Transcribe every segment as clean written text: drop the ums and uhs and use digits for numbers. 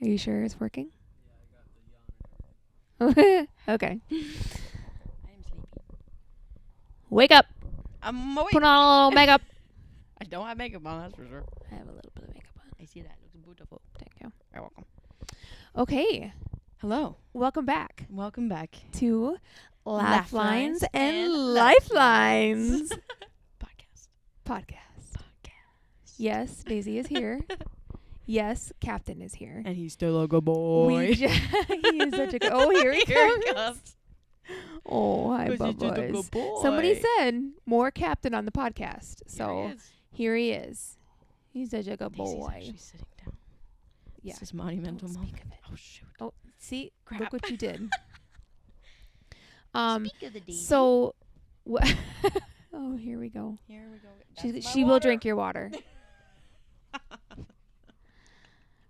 Are you sure it's working? Okay. I am sleepy. Wake up. I'm awake. Put on a little makeup. I don't have makeup on, that's for sure. I have a little bit of makeup on. I see that. Looks beautiful. Thank you. You're welcome. Okay. Hello. Welcome back Welcome back. to LaughLines LaughLines and and LifeLines Podcast. Yes, Daisy is here. Yes, Captain is here. And he's still a good boy. He is such a good. Oh, here he comes. Oh, hi, He's just a boys. good boy. Somebody said more Captain on the podcast, so Here here he is. He's such a good he is. Daisy's boy. actually sitting down. Yeah. This is monumental Don't moment. speak of it. Oh, shoot. Oh, see, Crap. look what you did. Speak of the Daisy. So, oh, here we go. Here we go. She will drink your water.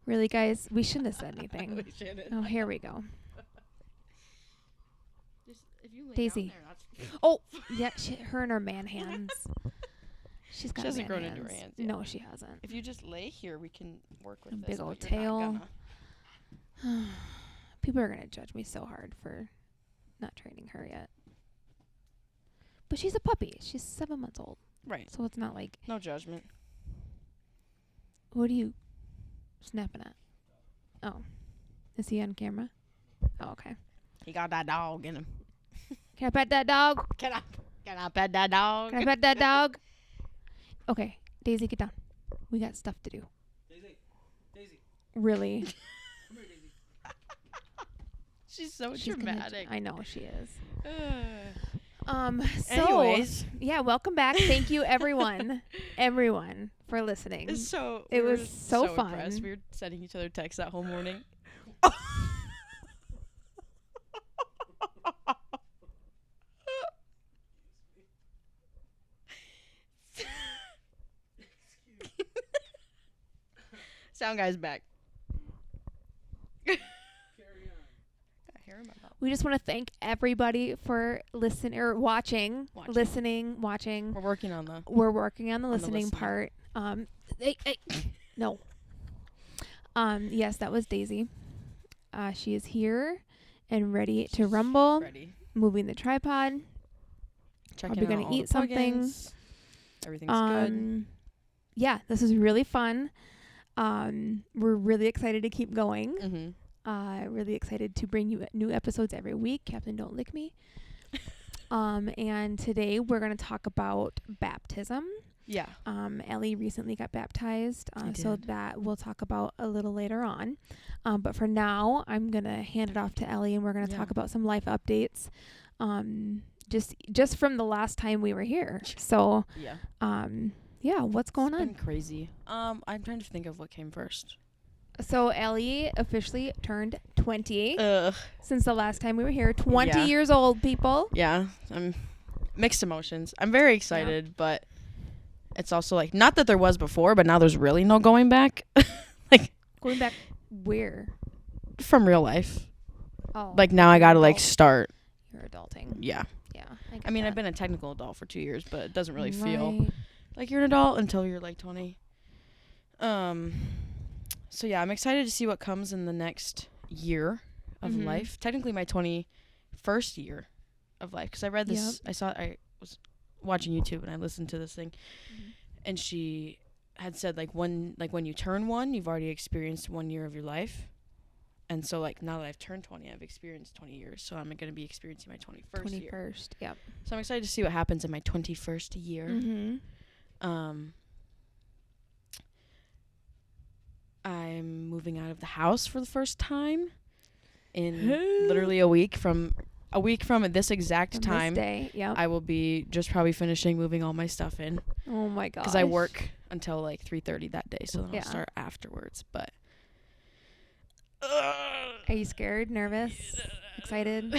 Really, guys, we shouldn't have said anything. We shouldn't. Oh, here we go. Just, if you lay Daisy. down there, that's Oh, yeah, her and her man hands. She's got She hasn't man grown into her hands yet. No, she hasn't. If you just lay here, we can work with A this. big but old you're not tail. gonna. People are gonna judge me so hard for not training her yet. But she's a puppy. She's 7 months old, Right. so it's not like. No judgment. What are you snapping at? Oh, is he on camera? Oh, okay. He got that dog in him. Can I pet that dog? Can I pet that dog? Can I pet that dog? Okay, Daisy, get down. We got stuff to do. Daisy. Really? Come here, Daisy. She's so She's gonna dramatic. I know she is. So Anyways, yeah, welcome back. Thank you, everyone, for listening. it's so It we was were so fun. impressed. We were sending each other texts that whole morning. Sound guy's back. Got hair in my mouth. We just want to thank everybody for watching. Watching. Watching. We're working on the. We're working on the the listening listening. part. No. Yes, that was Daisy. She is here and ready to rumble. Ready. Moving the tripod. Checking Probably out gonna all eat the something. plugins. Everything's good. Yeah, this is really fun. We're really excited to keep going. Mm-hmm. Really excited to bring you new episodes every week. Captain, don't lick me. And today we're going to talk about baptism. Yeah. Elly recently got baptized, I so did. that we'll talk about a little later on. But for now, I'm going to hand it off to Elly, and we're going to talk about some life updates. Just from the last time we were here. So, Yeah. what's going It's on? been crazy. I'm trying to think of what came first. So Elly officially turned 28 Ugh. since the last time we were here. 20 Yeah. years old, people. Yeah. I'm mixed emotions. I'm very excited, but it's also like not that there was before, but now there's really no going back. Going back where? From real life. Oh. Like now I gotta like adult. start. You're adulting. Yeah. Yeah. I mean I've been a technical adult for 2 years, but it doesn't really feel Right. like you're an adult until you're like 20. So yeah, I'm excited to see what comes in the next year of Mhm. life. Technically my 21st year of life, because I read this. I was watching YouTube and I listened to this thing, and she had said like when you turn 1, you've already experienced 1 year of your life. And so like now that I've turned 20, I've experienced 20 years. So I'm going to be experiencing my 21st year. 21st. Yep. So I'm excited to see what happens in my 21st year. Mm-hmm. I'm moving out of the house for the first time in literally a week from this exact time. This day. Yep. I will be just probably finishing moving all my stuff in, Oh my god. because I work until like 3:30 that day, so then Yeah. I'll start afterwards. But Are you scared? Nervous? Excited?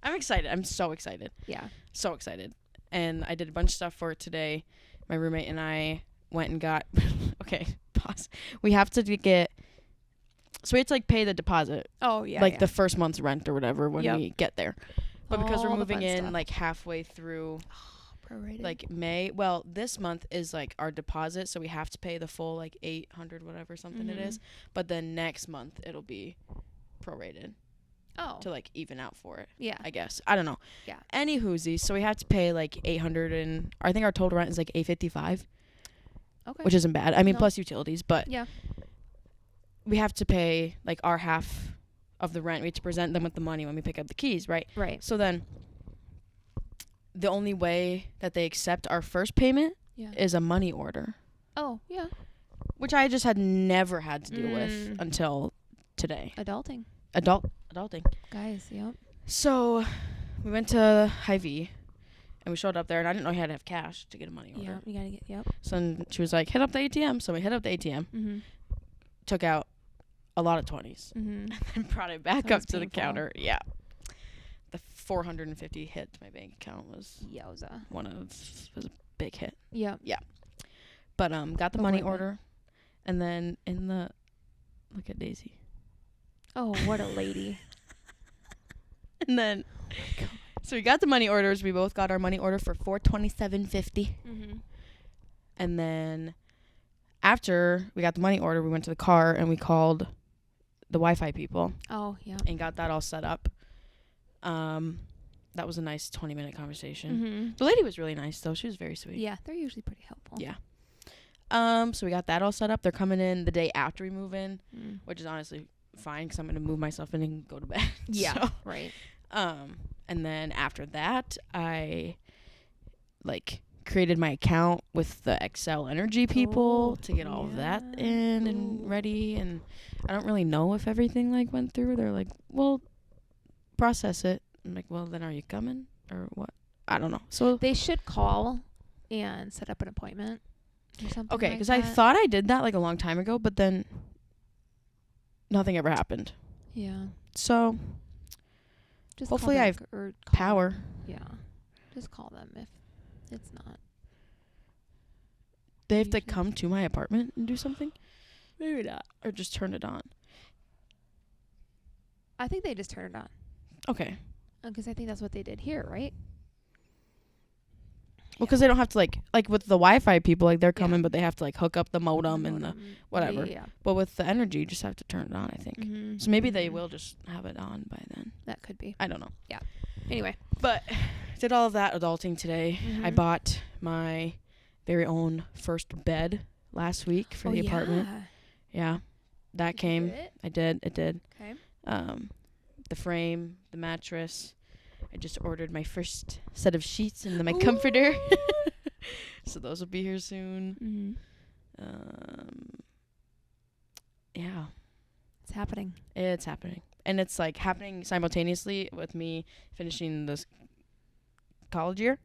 I'm excited. I'm so excited. Yeah. So excited. And I did a bunch of stuff for it today. My roommate and I went and got okay, pause. We have to get so we have to like pay the deposit. Oh yeah. Like the first month's rent or whatever when Yep. we get there. But because All we're the moving fun in stuff. like halfway through Prorated. like this month is like our deposit, so we have to pay the full like 800 whatever something it is, but then next month it'll be prorated to like even out for it. Yeah. I guess. I don't know. Yeah. Any whoosies, so we have to pay like 800, and I think our total rent is like 855. Okay. Which isn't bad. I mean, No. plus utilities, but yeah. we have to pay like our half of the rent. We have to present them with the money when we pick up the keys, right? Right. So then the only way that they accept our first payment is a money order. Oh, yeah. Which I just had never had to deal with until today. Adulting. Adulting. Guys, yep. So we went to Hy-Vee and we showed up there, and I didn't know you had to have cash to get a money order. Yeah, you gotta get, yep. So then she was like, hit up the ATM. So we hit up the ATM, took out a lot of 20s, and then brought it back up to the counter. Yeah. The 450 hit to my bank account was was a big hit. Yep. Yeah. But got the money order, and then look at Daisy. Oh, what a lady. And then so we got the money orders. We both got our money order for $427.50. And then after we got the money order, we went to the car and we called the Wi-Fi people. Oh, yeah. And got that all set up. That was a nice 20-minute conversation. The lady was really nice, though. She was very sweet. Yeah, they're usually pretty helpful. Yeah. So we got that all set up. They're coming in the day after we move in, which is honestly fine because I'm going to move myself in and go to bed. Yeah, so, right. And then after that, I, created my account with the Excel Energy people to get all of that in and ready. And I don't really know if everything, went through. They're like, well, process it. I'm like, well, then are you coming or what? I don't know. So they should call and set up an appointment or something. Okay, because I thought I did that, a long time ago, but then nothing ever happened. Yeah. So Just hopefully I have power. Yeah. Just call them if it's not. They have to come to my apartment and do something? Maybe not. Or just turn it on. I think they just turn it on. Okay. Because I think that's what they did here, right? Well, because they don't have to, with the Wi-Fi people, they're coming, but they have to, hook up the modem and the whatever. Yeah. But with the energy, you just have to turn it on, I think. So maybe they will just have it on by then. That could be. I don't know. Yeah. Anyway. But did all of that adulting today. I bought my very own first bed last week for the apartment. Yeah. That came. I did. It did. Okay. The frame, the mattress. I just ordered my first set of sheets and my comforter. So those will be here soon. Yeah. It's happening. It's happening. And it's happening simultaneously with me finishing this college year.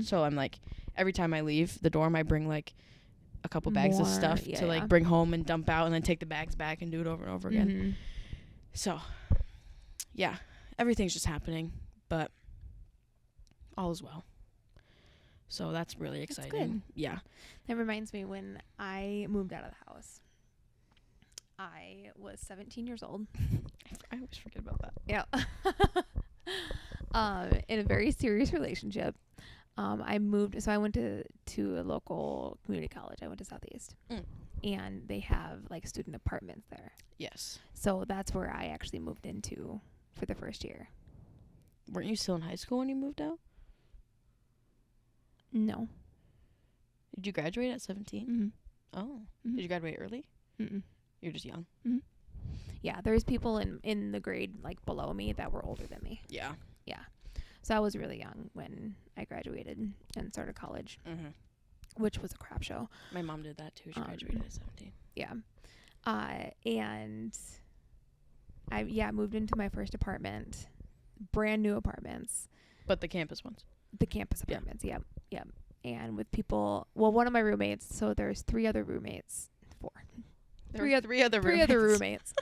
So I'm every time I leave the dorm, I bring a couple bags of stuff to bring home and dump out and then take the bags back and do it over and over again. So yeah, everything's just happening, but all is well. So that's really exciting. That's good. Yeah. That reminds me when I moved out of the house. I was 17 years old. I always forget about that. Yeah. In a very serious relationship. I moved, so I went to a local community college. I went to Southeast. And they have student apartments there. Yes. So that's where I actually moved into for the first year. Weren't you still in high school when you moved out? No. Did you graduate at 17? Oh. Did you graduate early? You're just young. Yeah, there's people in the grade below me that were older than me. Yeah. Yeah. So I was really young when I graduated and started college, which was a crap show. My mom did that too. She graduated at 17. Yeah. And I moved into my first apartment, brand new apartments. But the campus ones. The campus apartments, yep. And with people, one of my roommates, so there's three other roommates. Three other roommates.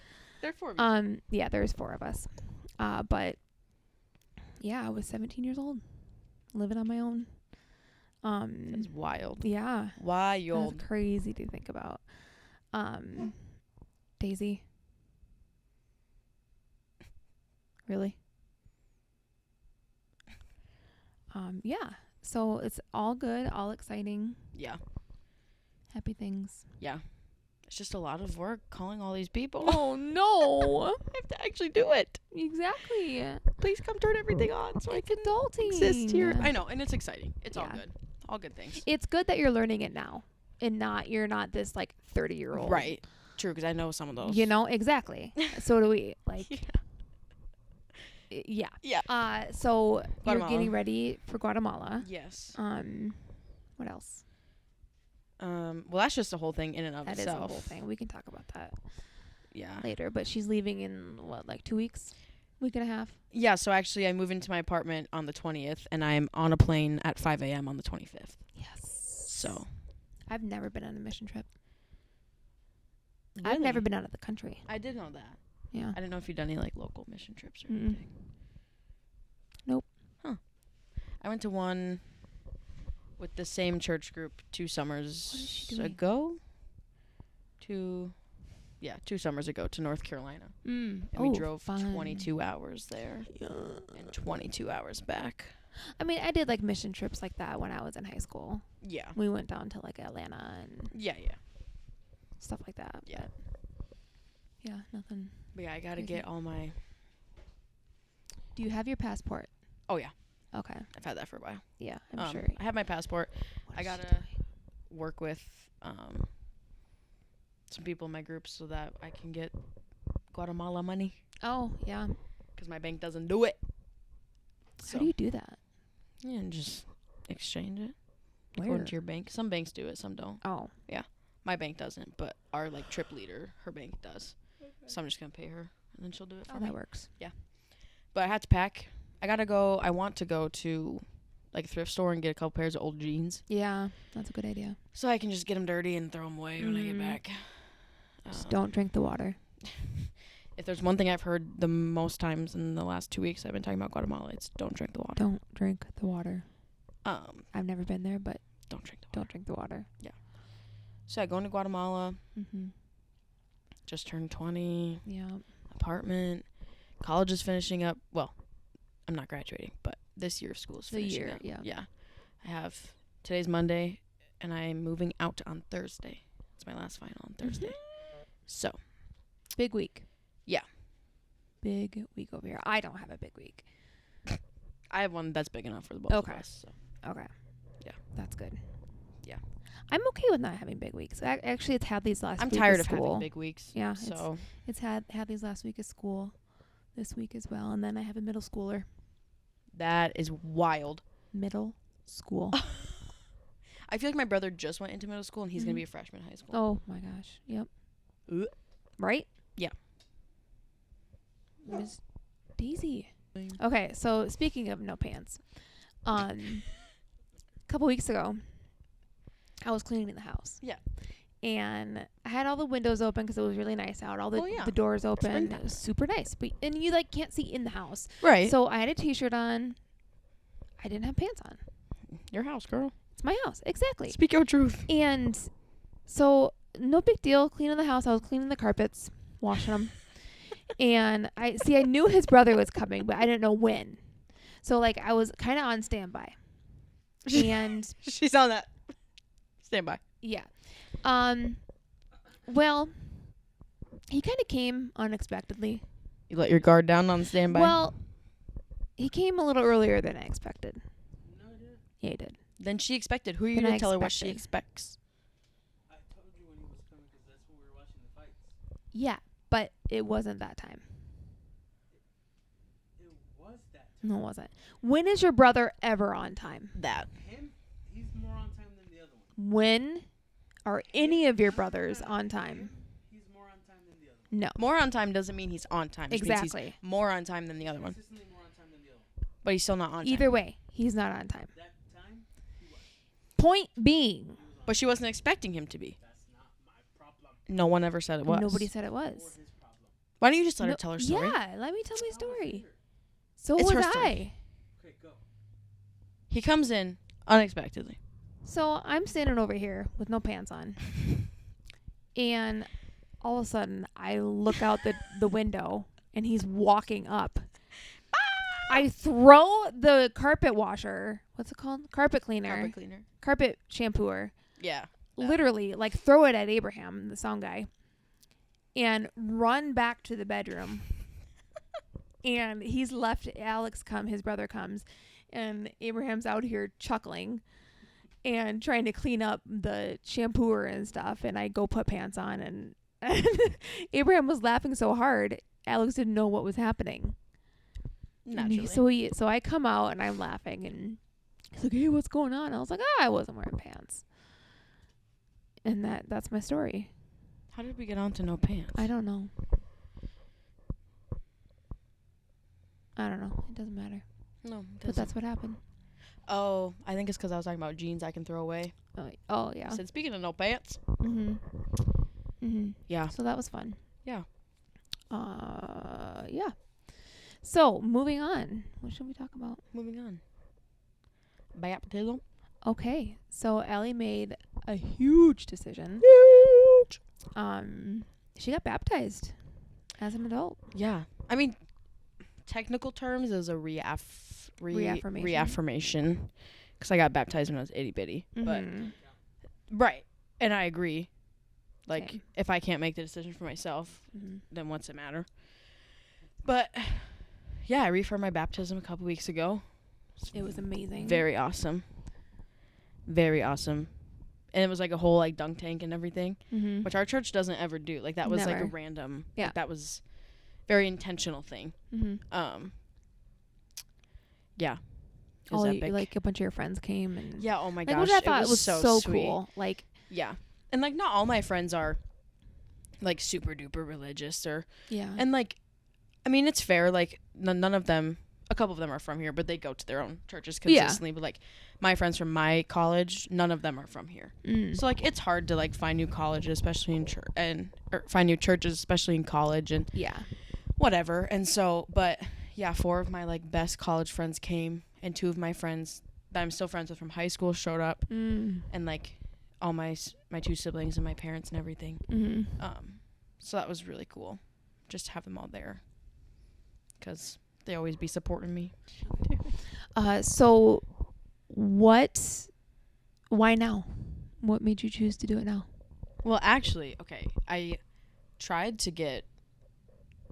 There are 4 of you. Yeah, there's 4 of us. But yeah, I was 17 years old, living on my own. That's wild. Yeah. Wild. That's crazy to think about. Daisy. Really? Yeah. So it's all good, all exciting, Yeah. happy things. Yeah. It's just a lot of work calling all these people. Oh no. I have to actually do it. Exactly. Please come turn everything on so I can Adulting. exist here. I know, and it's exciting. It's all Yeah. good. All good things. It's good that you're learning it now and you're not this like 30-year-old. Right. True, because I know some of those. You know, exactly. So do we. Like, Yeah. yeah. So Guatemala. you're getting ready for Guatemala. Yes. What else? Well, that's just a whole thing in and of That is itself. a whole thing. We can talk about that Yeah. later. But she's leaving in, what, like 2 weeks? Week and a half? Yeah, so actually I move into my apartment on the 20th, and I'm on a plane at 5 a.m. on the 25th. Yes. So. I've never been on a mission trip. Really? I've never been out of the country. I did know that. Yeah. I didn't know if you'd done any, like, local mission trips or Mm-mm. anything. Nope. Huh. I went to one with the same church group 2 summers ago. 2 summers ago to North Carolina. And we drove 22 hours there and 22 hours back. I mean, I did like mission trips like that when I was in high school. Yeah. We went down to like Atlanta and Yeah. stuff like that. Yeah. But yeah, nothing. But yeah, I got to crazy. get all my... Do you have your passport? Oh, yeah. Okay. I've had that for a while. Yeah, I'm sure. I have my passport. What I is she got to doing? work with some people in my group so that I can get Guatemala money. Oh, yeah. Because my bank doesn't do it. How do you do that? Yeah, and just exchange it. Where? According to your bank. Some banks do it, some don't. Oh. My bank doesn't, but our like trip leader, her bank does. Okay. So I'm just going to pay her, and then she'll do it for me. That works. But I had to pack. I want to go to like a thrift store and get a couple pairs of old jeans. Yeah, that's a good idea. So I can just get them dirty and throw them away when I get back. Just don't drink the water. If there's one thing I've heard the most times in the last 2 weeks I've been talking about Guatemala, it's don't drink the water. Don't drink the water. I've never been there, but don't drink the water. don't drink the water. Yeah. So going to Guatemala. Mm-hmm. Just turned 20. Yeah. Apartment. College is finishing up. Well, I'm not graduating, but this year school is finishing up. Yeah. I have today's Monday, and I'm moving out on Thursday. It's my last final on Thursday. So. Big week. Yeah. Big week over here. I don't have a big week. I have one that's big enough for the both of us. So. Okay. Yeah. That's good. Yeah. I'm okay with not having big weeks. Actually, it's had these last I'm week tired of of school. having big weeks. Yeah. So. It's had these last week of school this week as well. And then I have a middle schooler. That is wild. Middle school. I feel like my brother just went into middle school, and he's going to be a freshman in high school. Oh, my gosh. Yep. Right? Yeah. Miss Daisy. Okay, so speaking of no pants, a couple weeks ago, I was cleaning the house. Yeah. And I had all the windows open because it was really nice out. All the the doors open. Springtime. It was super nice. And you like can't see in the house. Right. So I had a t-shirt on. I didn't have pants on. Your house, girl. It's my house. Exactly. Speak your truth. And so no big deal. Cleaning the house. I was cleaning the carpets, washing them. And I knew his brother was coming, but I didn't know when. So like I was kind of on standby. And she's on that standby. Yeah. Well, he kind of came unexpectedly. You let your guard down on standby? Well, he came a little earlier than I expected. No, I didn't. Yeah, he did. Then she expected. Who are you Than going I to tell her what she expected. expects? I told you when he was coming because that's when we were watching the fights. Yeah, but it wasn't that time. It was that time. No, it wasn't. When is your brother ever on time? That. Him, he's more on time than the other one. When are any of your brothers on time? He's more on time than the other one. No. More on time doesn't mean he's on time. It means Exactly. he's more on time than the other one. Consistently more on time than the other one. But he's still not on time. Either way, he's not on time. That time, he was. Point being, But she wasn't expecting him to be. That's not my problem No one ever said it was. nobody said it or was. his problem. Why don't you just let her tell her story? Yeah, let me tell my I was story. here. So It's was her story. I. Okay, go. He comes in unexpectedly. So I'm standing over here with no pants on. And all of a sudden, I look out the window, and he's walking up. I throw the carpet washer. What's it called? Carpet cleaner. Carpet cleaner. Carpet shampooer. Yeah. Literally, like, throw it at Abraham, the sound guy, and run back to the bedroom. And he's left. His brother comes, and Abraham's out here chuckling and trying to clean up the shampooer and stuff. And I go put pants on, and Abraham was laughing so hard, Alex didn't know what was happening. Naturally. So I come out and I'm laughing, and he's like, "Hey, what's going on?" I was like, I wasn't wearing pants. And that's my story. How did we get on to no pants? I don't know. It doesn't matter. No, But that's what happened. Oh, I think it's because I was talking about jeans I can throw away. Oh yeah. I said, speaking of no pants. Yeah. So that was fun. Yeah. Yeah. So moving on. What should we talk about? Moving on. Baptism. Okay. So Ellie made a huge decision. She got baptized as an adult. Yeah. I mean, technical terms is a reaffirmation. Because I got baptized when I was itty bitty. But right. And I agree. Like, Same. if I can't make the decision for myself, then what's it matter? But, yeah, I reaffirmed my baptism a couple weeks ago. It was amazing. Very awesome. Very awesome. And it was like a whole, like, dunk tank and everything, which our church doesn't ever do. Like, that was, like, a random, like, that was very intentional thing. Yeah. It was epic. Like, a bunch of your friends came. And yeah, oh my like, gosh. which I thought it was so sweet. cool. Like, yeah. And, like, not all my friends are, like, super duper religious or, yeah. and, like, I mean, it's fair. Like, none of them, a couple of them are from here, but they go to their own churches consistently. Yeah. But, like, my friends from my college, none of them are from here. So, like, it's hard to, like, find new colleges, especially in church, or find new churches, especially in college, and whatever. And so, but yeah, 4 of my, like, best college friends came, and 2 of my friends that I'm still friends with from high school showed up, and, like, all my 2 siblings and my parents and everything. So that was really cool, just to have them all there, because they always be supporting me. So why now? What made you choose to do it now? Well, actually, okay, I tried to get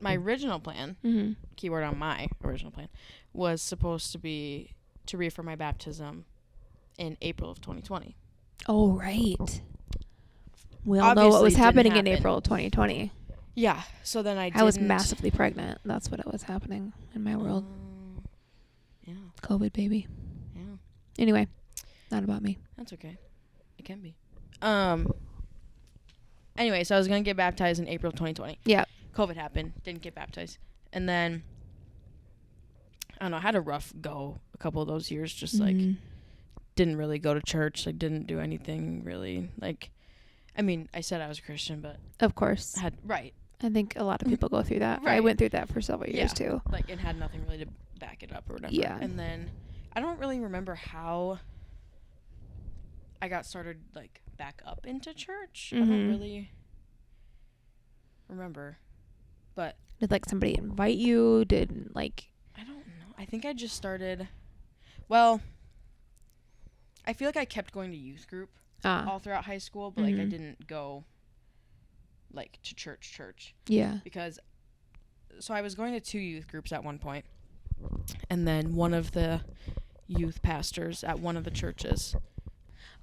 my original plan, keyword on my original plan, was supposed to be to reaffirm my baptism in April of 2020. Oh, right. We all know what was happening in April of 2020. Yeah, so then I was massively pregnant. That's what it was happening in my world. Yeah. COVID, baby. Yeah. Anyway, not about me. That's okay. It can be. Anyway, so I was going to get baptized in April of 2020. Yeah. COVID happened. Didn't get baptized. And then, I don't know, I had a rough go a couple of those years. Just, like, didn't really go to church. Like, didn't do anything really. Like, I mean, I said I was a Christian, but. Of course. Right. I think a lot of people go through that. Right. I went through that for several years, too. Like, it had nothing really to back it up or whatever. Yeah. And then, I don't really remember how I got started, like, back up into church. I don't really remember. But did, like, somebody invite you? Did, like... I don't know. I think I just started... Well, I feel like I kept going to youth group all throughout high school, but, like, I didn't go, like, to church. Yeah. Because... So I was going to 2 youth groups at one point. And then one of the youth pastors at one of the churches...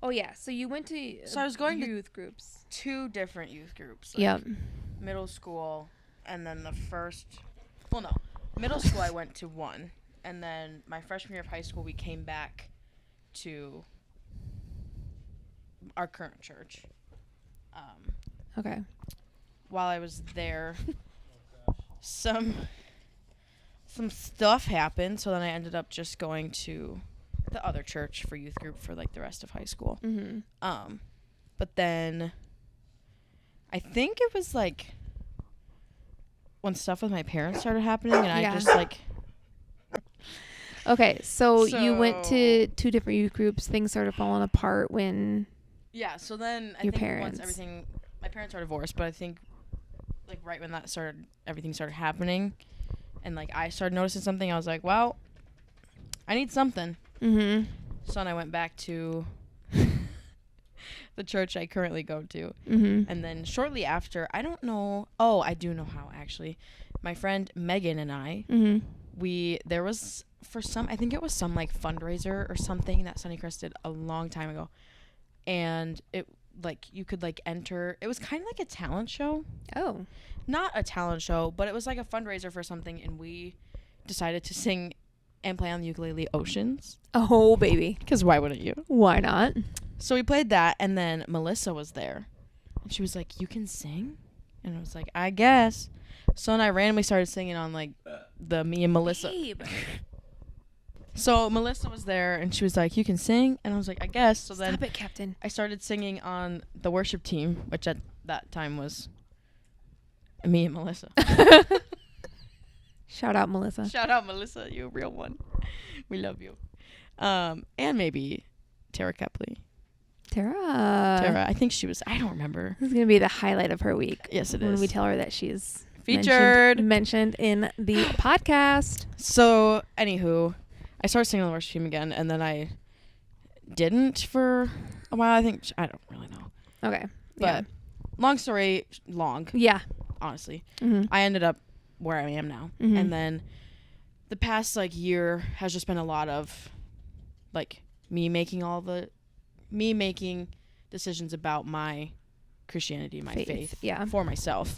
Oh, yeah. So you went to... So I was going to youth groups. 2 different youth groups. Like middle school, and then the first... Well, no. Middle school, I went to 1. And then my freshman year of high school, we came back to our current church. Okay. While I was there, some stuff happened, so then I ended up just going to the other church for youth group for, like, the rest of high school. But then I think it was, like, when stuff with my parents started happening, and I just, like... Okay, so you went to 2 different youth groups. Things started falling apart when... Yeah, so then I think once everything... My parents are divorced, but I think, like, right when that started, everything started happening, And like I started noticing something. I was like, well, I need something. Mm-hmm. So then I went back to the church I currently go to. Mm-hmm. And then shortly after, I don't know. Oh, I do know how, actually. My friend Megan and I, there was I think it was some like fundraiser or something that Sunnycrest did a long time ago. And it like you could like enter. It was kind of like a talent show. Oh. Not a talent show, but it was like a fundraiser for something. And we decided to sing and play on the ukulele Oceans. Oh, baby. Because why wouldn't you? Why not? So we played that, and then Melissa was there. And she was like, you can sing? And I was like, I guess. So then I randomly started singing on, like, the me and Melissa. Babe. So Melissa was there, and she was like, you can sing? And I was like, I guess. So Stop then it, Captain. I started singing on the worship team, which at that time was me and Melissa. Shout out, Melissa. Shout out, Melissa. You're a real one. We love you. And maybe Tara Kepley. Tara. I think she was. I don't remember. This is going to be the highlight of her week. Yes, it when is. we tell her that she's featured. Mentioned in the podcast. So, anywho, I started singing on the worship team again, and then I didn't for a while. I don't really know. Okay. But long story long. Yeah. Honestly. Mm-hmm. I ended up where I am now. Mm-hmm. And then the past like year has just been a lot of like me making decisions about my Christianity, my faith for myself.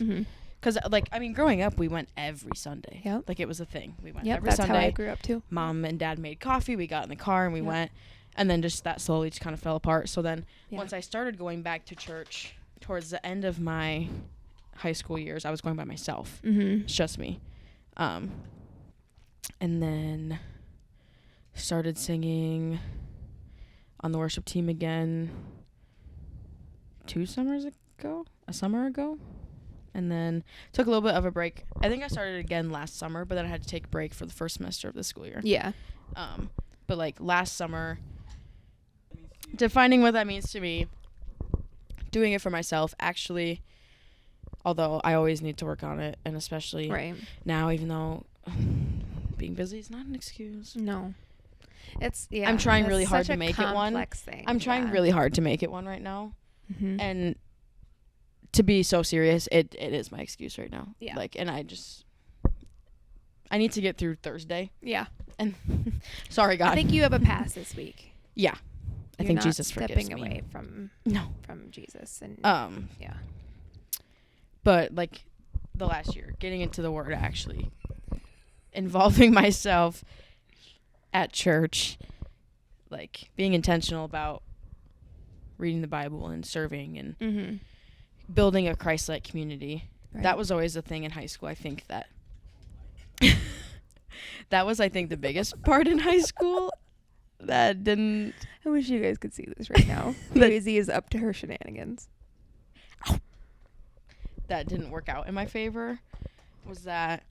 Because like I mean growing up we went every Sunday. Yep. Like it was a thing. We went every that's Sunday. How I grew up too. Mom and dad made coffee, we got in the car and we went, and then just that slowly just kind of fell apart. So then once I started going back to church towards the end of my high school years, I was going by myself. It's just me. And then started singing on the worship team again a summer ago. And then took a little bit of a break. I think I started again last summer, but then I had to take a break for the first semester of the school year. Yeah. But like last summer, defining what that means to me, doing it for myself, actually, although I always need to work on it, and especially now, even though being busy is not an excuse. No. It's, I'm trying really hard to make it one. Thing. I'm trying really hard to make it one right now. And to be so serious, it is my excuse right now. Yeah. Like, and I need to get through Thursday. Yeah. And sorry, God. I think you have a pass this week. Yeah. I think Jesus forgives me. Stepping away from Jesus and yeah. But like the last year, getting into the Word, actually involving myself at church, like being intentional about reading the Bible and serving and building a Christ-like community. Right. That was always a thing in high school. I think that was, I think, the biggest part in high school. That didn't. I wish you guys could see this right now. Daisy is up to her shenanigans. That didn't work out in my favor. Was that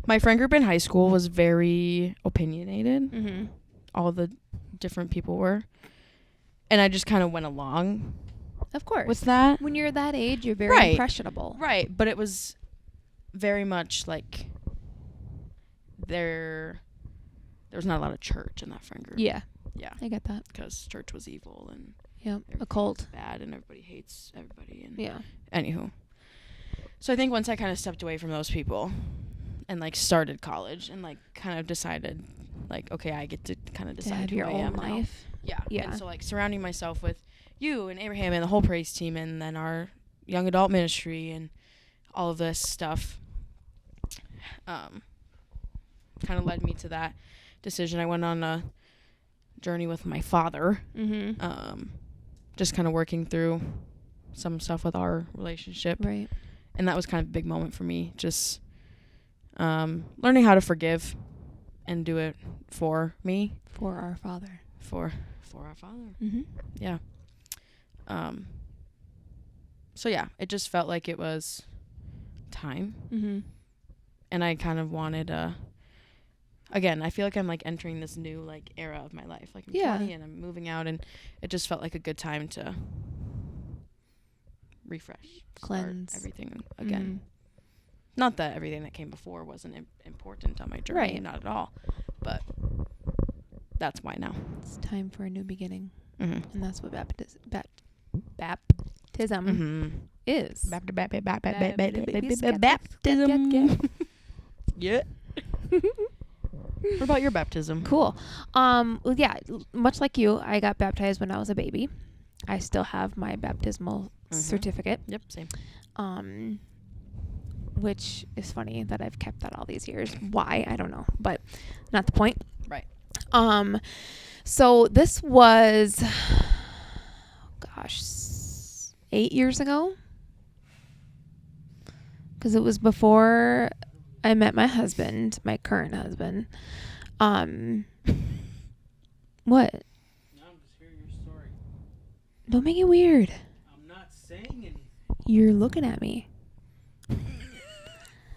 my friend group in high school was very opinionated. All the different people were, and I just kind of went along. Of course. With that, when you're that age, you're very impressionable. Right, but it was very much like there was not a lot of church in that friend group. Yeah. Yeah. I get that. Because church was evil and a cult. Bad and everybody hates everybody. And anywho. So I think once I kind of stepped away from those people and like started college and like kind of decided like, okay, I get to kind of decide who your I own am life. Now. Yeah. And so like surrounding myself with you and Abraham and the whole praise team and then our young adult ministry and all of this stuff kind of led me to that decision. I went on a journey with my father, just kind of working through some stuff with our relationship. Right. And that was kind of a big moment for me, just learning how to forgive and do it for me. For our Father. For our Father. Yeah. So yeah, it just felt like it was time. And I kind of wanted again, I feel like I'm like entering this new like era of my life. Like I'm 20 and I'm moving out, and it just felt like a good time to refresh, cleanse everything again. Not that everything that came before wasn't important on my journey, Right. not at all. But that's why now. It's time for a new beginning. Mm-hmm. And that's what baptism Mm-hmm. is. Baptism. Yeah. What about your baptism? Cool. Well, yeah, much like you, I got baptized when I was a baby. I still have my baptismal certificate. Yep, same. Which is funny that I've kept that all these years. Why? I don't know, but not the point. Right. So this was, gosh, 8 years ago. Because it was before I met my husband, my current husband. What? Now I'm just hearing your story. Don't make it weird. I'm not saying anything. You're looking at me.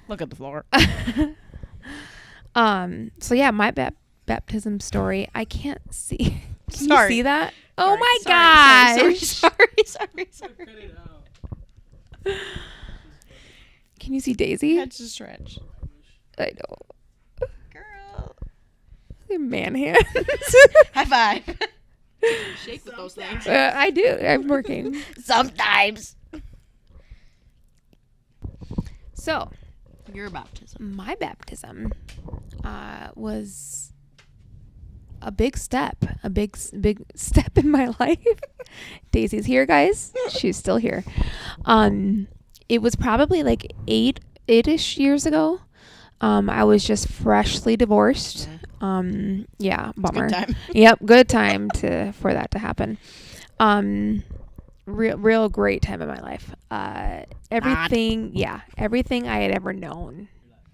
Look at the floor. So yeah, my baptism story. I can't see. Can Sorry. you see that? Sorry, Oh my gosh. Sorry. Cut it out. Can you see Daisy? That's a stretch. I know. Girl. Man hands. High five. Shake with those things. I do. I'm working. Sometimes. So, Your baptism. my baptism was a big step. A big step in my life. Daisy's here, guys. She's still here. It was probably like eight-ish years ago. I was just freshly divorced. Yeah, bummer. Good time. Yep, good time for that to happen. Real great time in my life. Everything I had ever known.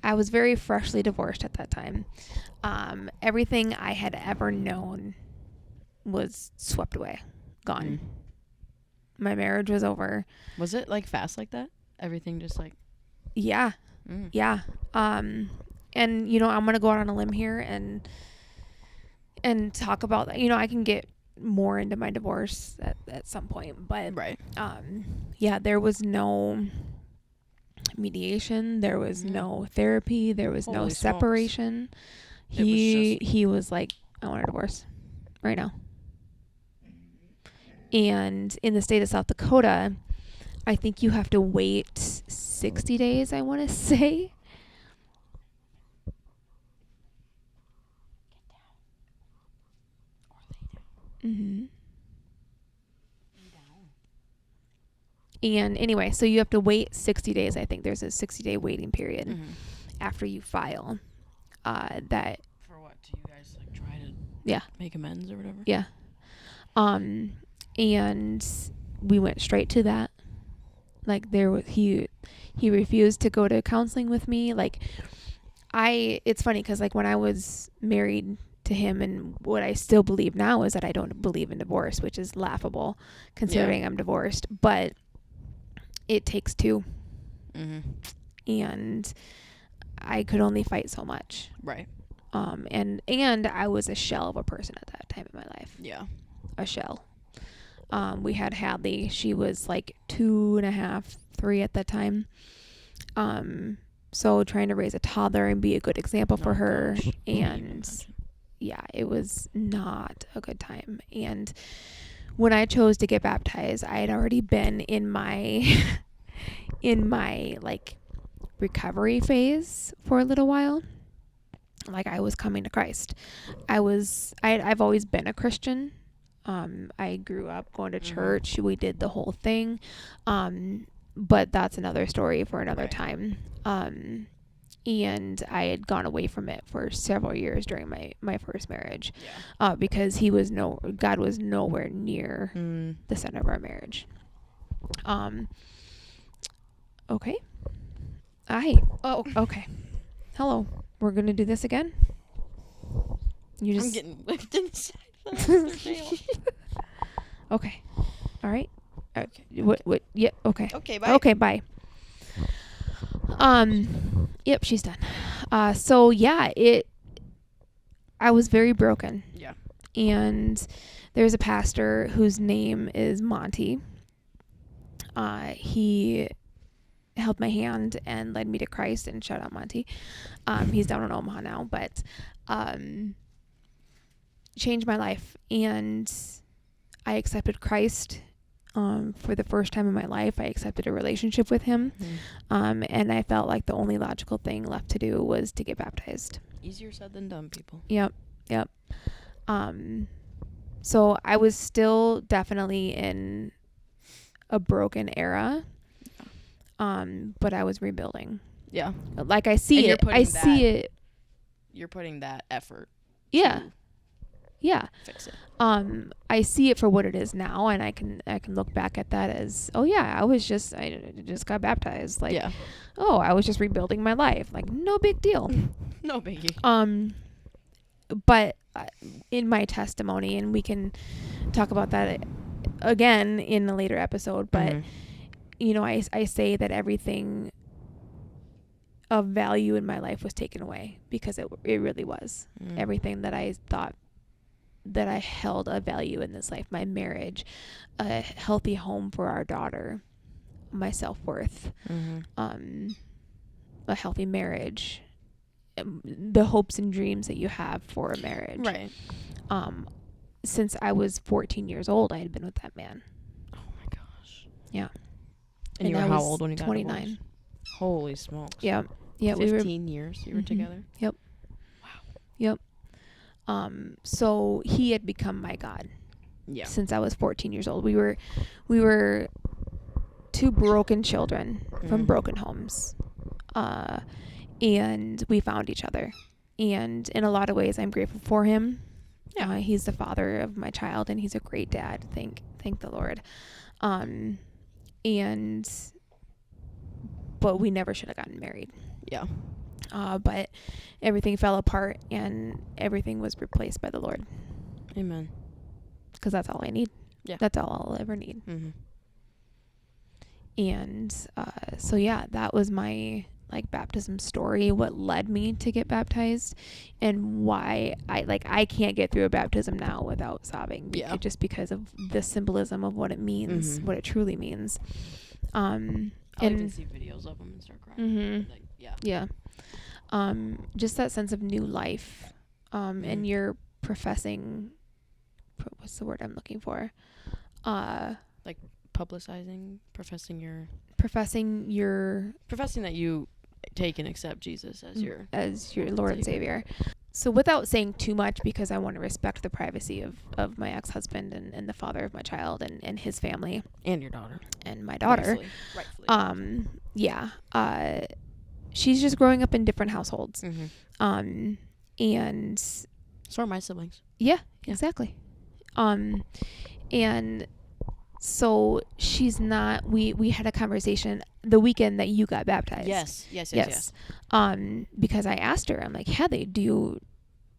I was very freshly divorced at that time. Everything I had ever known was swept away, gone. My marriage was over. Was it like fast like that? Everything just like. Yeah. Yeah. And I'm going to go out on a limb here and talk about that. I can get more into my divorce at some point, but Right. Yeah, there was no mediation, there was no therapy, there was no Holy smokes. separation. He was like, I want a divorce right now. And in the state of South Dakota, I think you have to wait 60 days, I want to say. Mm-hmm. And anyway, so you have to wait 60 days. I think there's a 60-day waiting period after you file. That For what? Do you guys like try to Yeah. make amends or whatever? Yeah. And we went straight to that. Like he refused to go to counseling with me. Like it's funny because like when I was married to him, and what I still believe now is that I don't believe in divorce, which is laughable considering I'm divorced, but it takes two. And I could only fight so much. Right. And I was a shell of a person at that time in my life. Yeah. A shell. We had Hadley. She was like 2.5, 3 at that time. So trying to raise a toddler and be a good example for her. Gosh. And yeah, it was not a good time. And when I chose to get baptized, I had already been in my like recovery phase for a little while. Like I was coming to Christ. I've always been a Christian. I grew up going to church. We did the whole thing. But that's another story for another time. And I had gone away from it for several years during my first marriage. Yeah. Because God was nowhere near the center of our marriage. Okay. Oh, okay. Hello. We're going to do this again? I'm getting whipped inside. Okay. All right. Okay. What? Yeah. Okay. Okay, bye. Okay, bye. Yep, she's done. So yeah, I was very broken. Yeah. And there's a pastor whose name is Monty. He held my hand and led me to Christ, and shout out Monty. He's down in Omaha now, but changed my life, and I accepted Christ for the first time in my life. I accepted a relationship with him, and I felt like the only logical thing left to do was to get baptized. Easier said than done, people. Yep. So I was still definitely in a broken era, but I was rebuilding. Yeah. Like I see And it. I see it. You're putting that effort. Yeah. To fix it. I see it for what it is now, and I can look back at that as, oh yeah, I just got baptized. Like, oh, I was just rebuilding my life. Like, no big deal. No biggie. But in my testimony, and we can talk about that again in a later episode, but you know, I say that everything of value in my life was taken away, because it really was. Everything that I thought that I held a value in this life, my marriage, a healthy home for our daughter, my self-worth, a healthy marriage, the hopes and dreams that you have for a marriage. Right. Since I was 14 years old, I had been with that man. Oh my gosh. Yeah. And you were how old when you got 29. divorced? Holy smokes. Yeah. Yeah. 15 years you were together? Yep. Wow. Yep. So he had become my God. Yeah. Since I was 14 years old. We were two broken children from broken homes. And we found each other. And in a lot of ways, I'm grateful for him. Yeah. He's the father of my child, and he's a great dad. Thank the Lord. But we never should have gotten married. Yeah. But everything fell apart, and everything was replaced by the Lord. Amen. Because that's all I need. Yeah. That's all I'll ever need. And so yeah, that was my baptism story, what led me to get baptized, and why I can't get through a baptism now without sobbing. Just because of the symbolism of what it means, what it truly means. I'll even see videos of them and start crying. Just that sense of new life, and you're professing, what's the word I'm looking for? Publicizing, professing that you take and accept Jesus as your Lord and Savior. So without saying too much, because I want to respect the privacy of my ex-husband and the father of my child and his family. And your daughter. And my daughter. Rightfully. She's just growing up in different households. And so are my siblings. Yeah, exactly. And so she's not, we had a conversation the weekend that you got baptized. Yes. Because I asked her, I'm like, Heather,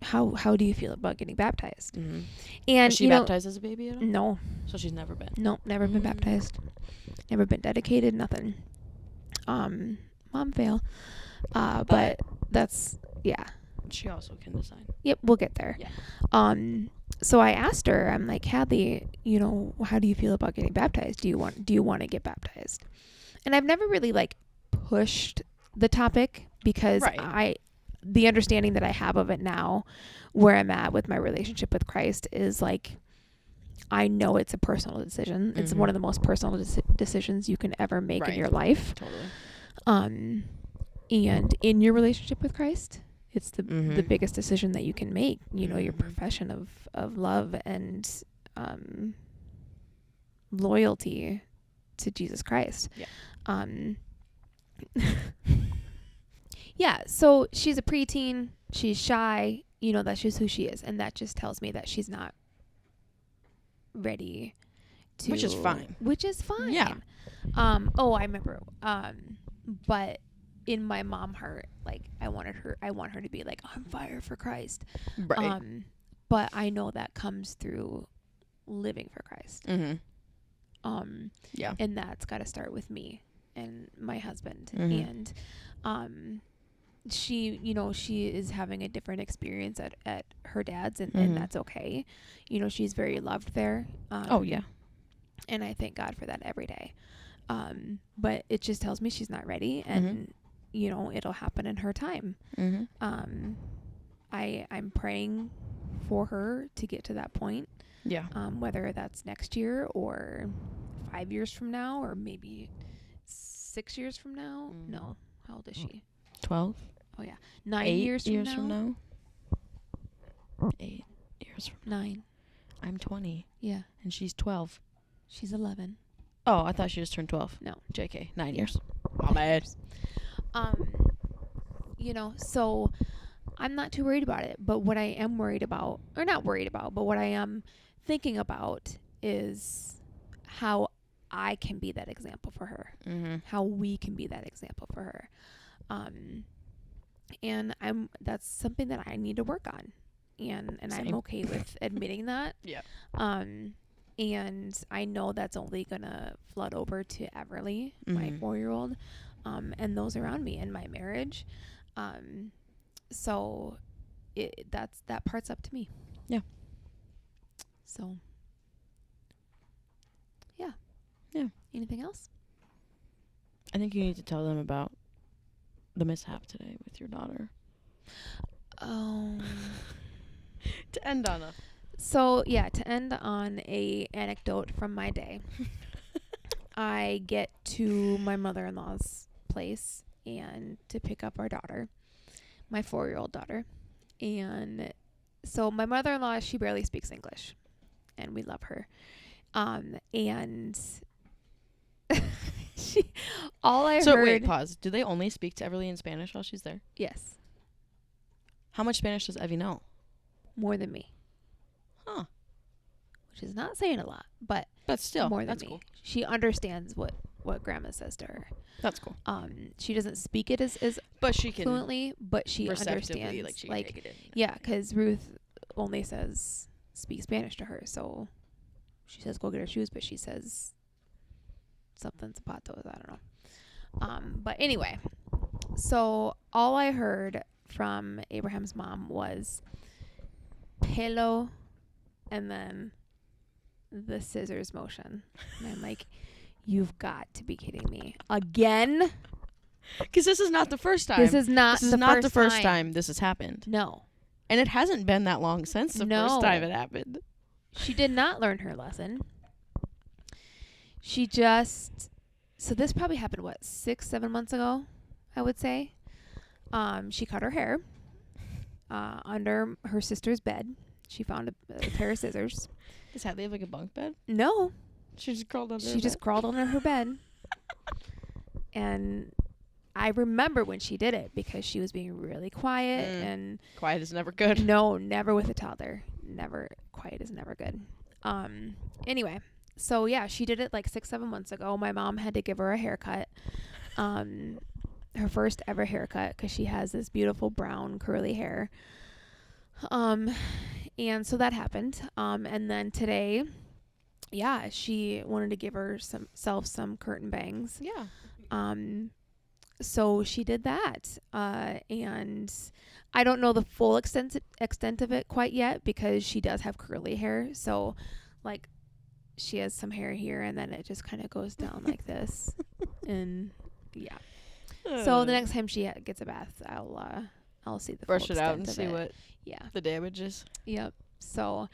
how do you feel about getting baptized? And was she baptized as a baby at all? No. So she's never been? No, never been baptized. Never been dedicated, nothing. Mom fail. But that's, yeah. She also can decide. Yep, we'll get there. Yeah. So I asked her, I'm like, Hadley, how do you feel about getting baptized? Do you want to get baptized? And I've never really pushed the topic, because the understanding that I have of it now, where I'm at with my relationship with Christ, is I know it's a personal decision. It's one of the most personal decisions you can ever make in your life. Totally. And in your relationship with Christ, it's the biggest decision that you can make. Your profession of love and loyalty to Jesus Christ. Yeah. So she's a preteen. She's shy. That's just who she is, and that just tells me that she's not ready to. Which is fine. Yeah. I remember. But in my mom heart, I want her to be on fire for Christ. Right. But I know that comes through living for Christ. Yeah. And that's got to start with me and my husband. And she is having a different experience at her dad's, and that's okay. She's very loved there. Oh yeah. And I thank God for that every day. But it just tells me she's not ready, and you know, it'll happen in her time. I'm praying for her to get to that point. Yeah. Whether that's next year or 5 years from now, or maybe 6 years from now. No. How old is she? 12. Oh yeah. 9 8 years from now. 8 years from 9. I'm 20. Yeah. And she's 12. She's 11. Oh, I thought she just turned 12. No. JK. 9 years. My bad. You know, so I'm not too worried about it, but what I am worried about, or not worried about, but what I am thinking about is how I can be that example for her. How we can be that example for her. And that's something that I need to work on. And Same. I'm okay with admitting that. Yeah. And I know that's only gonna flood over to Everly, my 4-year-old, and those around me in my marriage. So that part's up to me. Yeah. So yeah. Yeah. Anything else? I think you need to tell them about the mishap today with your daughter. Oh. To end on a. So yeah, to end on a anecdote from my day. I get to my mother-in-law's place and to pick up our daughter, my 4-year-old daughter. And so my mother-in-law, she barely speaks English, and we love her. And all I heard. Wait, pause. Do they only speak to Everly in Spanish while she's there? Yes. How much Spanish does Evie know? More than me. Huh. Which is not saying a lot, but still more than that's me. Cool. She understands what grandma says to her. That's cool. She doesn't speak it as but she can fluently, but she understands. like she can take it in. Yeah, because Ruth only speak Spanish to her, so she says go get her shoes, but she says something zapatos. I don't know. But anyway, so all I heard from Abraham's mom was pelo, and then the scissors motion, and I'm like, you've got to be kidding me again. Because this is not the first time. This is not the first time this has happened. No. And it hasn't been that long since the first time it happened. She did not learn her lesson. She just... So this probably happened, 6-7 months ago, I would say. She cut her hair under her sister's bed. She found a pair of scissors. Does Hadley have like a bunk bed? No. She just crawled under She just crawled under her bed. And I remember when she did it because she was being really quiet. And quiet is never good. No, never with a toddler. Never. Quiet is never good. Anyway, so yeah, she did it like 6-7 months ago. My mom had to give her a haircut. Her first ever haircut because she has this beautiful brown curly hair. And so that happened. And then today, yeah, she wanted to give herself some curtain bangs. Yeah. So she did that. And I don't know the full extent of it quite yet because she does have curly hair. So like she has some hair here and then it just kind of goes down like this. And yeah. So the next time she gets a bath, I'll see the brush full it out and extent see of it. what the damage is. Yep. So,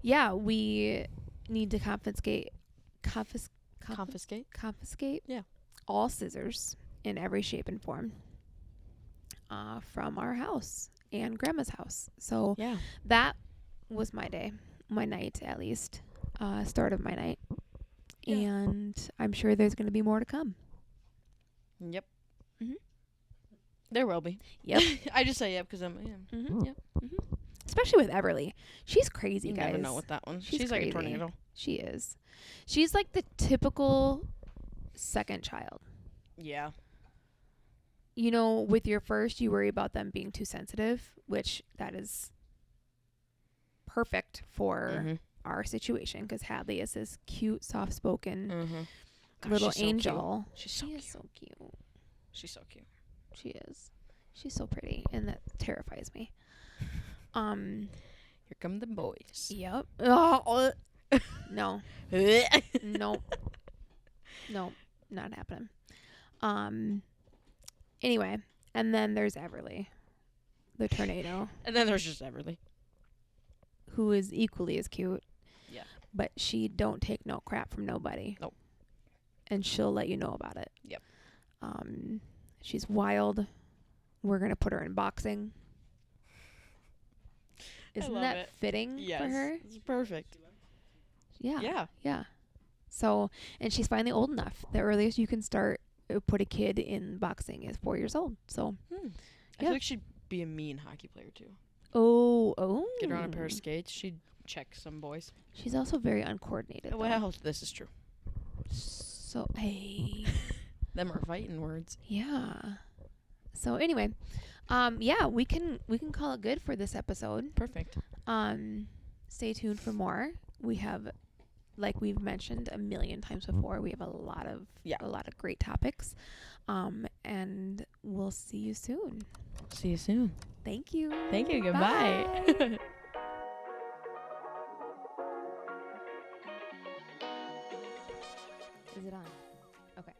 yeah, we need to confiscate. Yeah. All scissors in every shape and form from our house and grandma's house. So yeah, that was my night at least, start of my night. Yeah. And I'm sure there's going to be more to come. Yep. Mm-hmm. There will be. Yep. I just say yep because I'm. Yeah. Mm-hmm. Yep. Mm-hmm. Especially with Everly. She's crazy, you guys. You never know with that one. She's crazy. Like a tornado. She is. She's like the typical second child. Yeah. You know, with your first, you worry about them being too sensitive, which that is perfect for our situation because Hadley is this cute, soft-spoken little angel. So she is so cute. She's so cute. She is. She's so pretty, and that terrifies me. Here come the boys. Yep. Oh, no. No. No. not happening. Anyway, and then there's Everly, the tornado, And then there's just Everly. who is equally as cute. Yeah. But she don't take no crap from nobody. Nope. And she'll let you know about it. Yep. She's wild. We're gonna put her in boxing. Isn't love that it. fitting for her? It's perfect. Yeah. Yeah. Yeah. So, and she's finally old enough. The earliest you can start put a kid in boxing is 4 years old. So, I Yeah. feel like she'd be a mean hockey player too. oh. Get her on a pair of skates. She'd check some boys. She's also very uncoordinated. though. Well, this is true. So, hey. Them are fighting words. Yeah. So anyway, yeah, we can call it good for this episode. Perfect. Stay tuned for more. We have, like we've mentioned a million times before, we have a lot of great topics. And we'll see you soon. See you soon. Thank you. Thank you. Goodbye. Bye. Is it on? Okay.